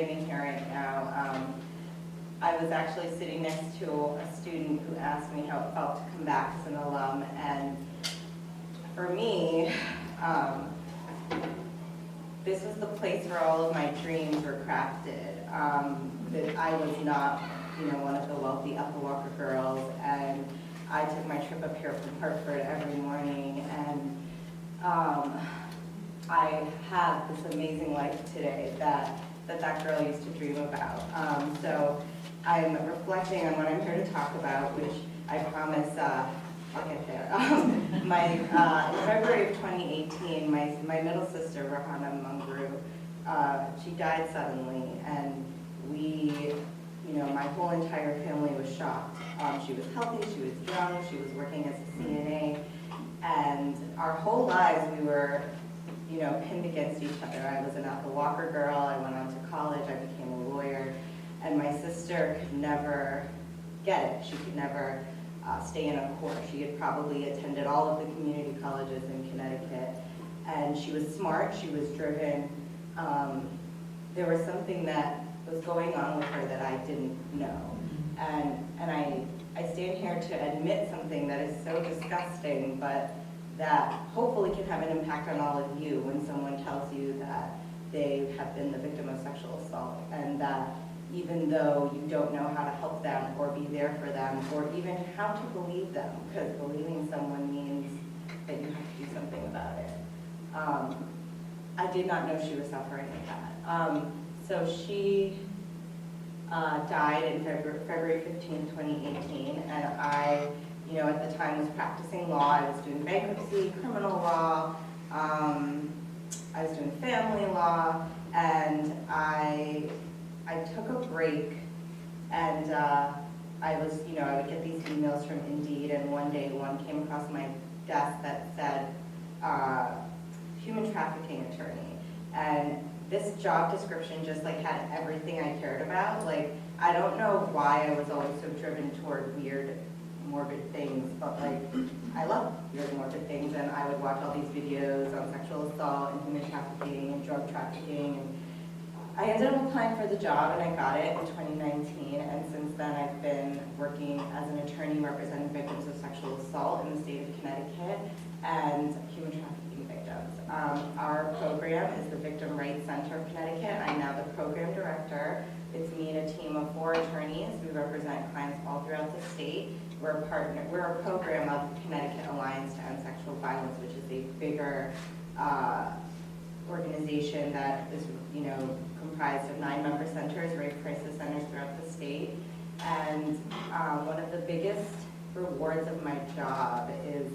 standing here right now. I was actually sitting next to a student who asked me how it felt to come back as an alum, and for me, this was the place where all of my dreams were crafted. That I was not, one of the wealthy Upper Walker girls, and I took my trip up here from Hartford every morning, and I have this amazing life today that girl used to dream about. So I'm reflecting on what I'm here to talk about, which I promise I'll get there. In February of 2018, my middle sister, Mungroo-Inga, she died suddenly, and my whole entire family was shocked. She was healthy, she was young, she was working as a CNA, and our whole lives we were, pinned against each other. I was an Upper Walker girl, I went on to college, I became a lawyer, and my sister could never get it. She could never stay in a course. She had probably attended all of the community colleges in Connecticut, and she was smart, she was driven. There was something that was going on with her that I didn't know. And I stand here to admit something that is so disgusting, but that hopefully can have an impact on all of you when someone tells you that they have been the victim of sexual assault, and that even though you don't know how to help them or be there for them or even how to believe them, because believing someone means that you have to do something about it. I did not know she was suffering with that. So she died in February 15, 2018, and I, at the time was practicing law. I was doing bankruptcy, criminal law, I was doing family law, and I took a break, and I would get these emails from Indeed, and one day one came across my desk that said, human trafficking attorney. And this job description just had everything I cared about. I don't know why I was always so driven toward weird, morbid things, but I love weird, morbid things, and I would watch all these videos on sexual assault and human trafficking and drug trafficking, and I ended up applying for the job, and I got it in 2019, and since then I've been working as an attorney representing victims of sexual assault in the state of Connecticut and human trafficking victims. Our program is the Victim Rights Center of Connecticut. I'm now the program director. It's me and a team of 4 attorneys. We represent clients all throughout the state. We're a program of the Connecticut Alliance to End Sexual Violence, which is a bigger organization that is, comprised of 9 member centers, rape crisis centers throughout the state. And one of the biggest rewards of my job is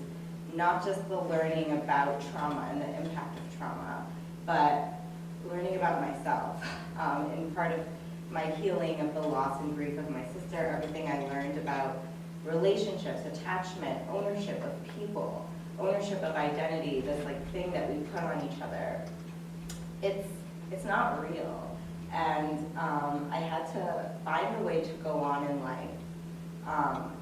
not just the learning about trauma and the impact of trauma, but learning about myself. And part of my healing of the loss and grief of my sister, everything I learned about relationships, attachment, ownership of people, ownership of identity, this thing that we put on each other, it's not real. And I had to find a way to go on in life.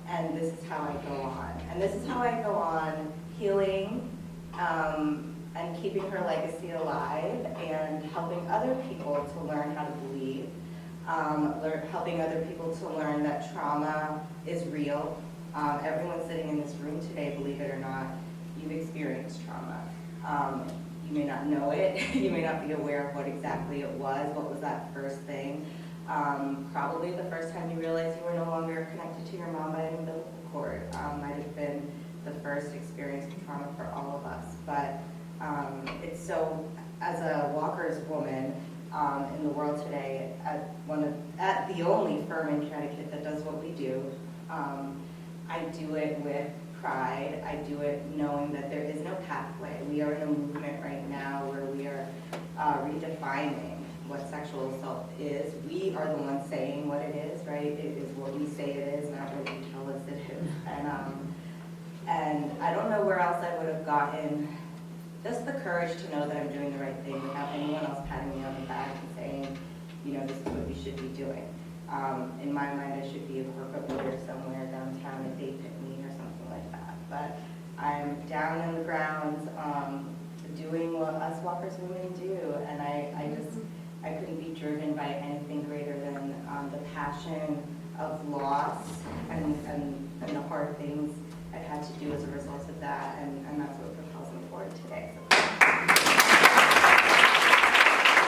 And this is how I go on. And this is how I go on healing and keeping her legacy alive and helping other people to learn how to believe, helping other people to learn that trauma is real. Everyone sitting in this room today, believe it or not, you've experienced trauma. You may not know it, you may not be aware of what exactly it was, what was that first thing. Probably the first time you realized you were no longer connected to your mom by an umbilical cord might have been the first experience of trauma for all of us. But it's so, as a Walker's woman in the world today, at the only firm in Connecticut that does what we do, I do it with pride. I do it knowing that there is no pathway. We are in a movement right now where we are redefining what sexual assault is. We are the ones saying what it is, right? It is what we say it is, not what you tell us it is. And I don't know where else I would have gotten just the courage to know that I'm doing the right thing without anyone else patting me on the back and saying, this is what you should be doing. In my mind, I should be a corporate lawyer somewhere downtown at Day Pitney or something like that. But I'm down in the grounds doing what us Walker's women do, and I couldn't be driven by anything expression of loss and the hard things I've had to do as a result of that, and that's what propels me forward today. So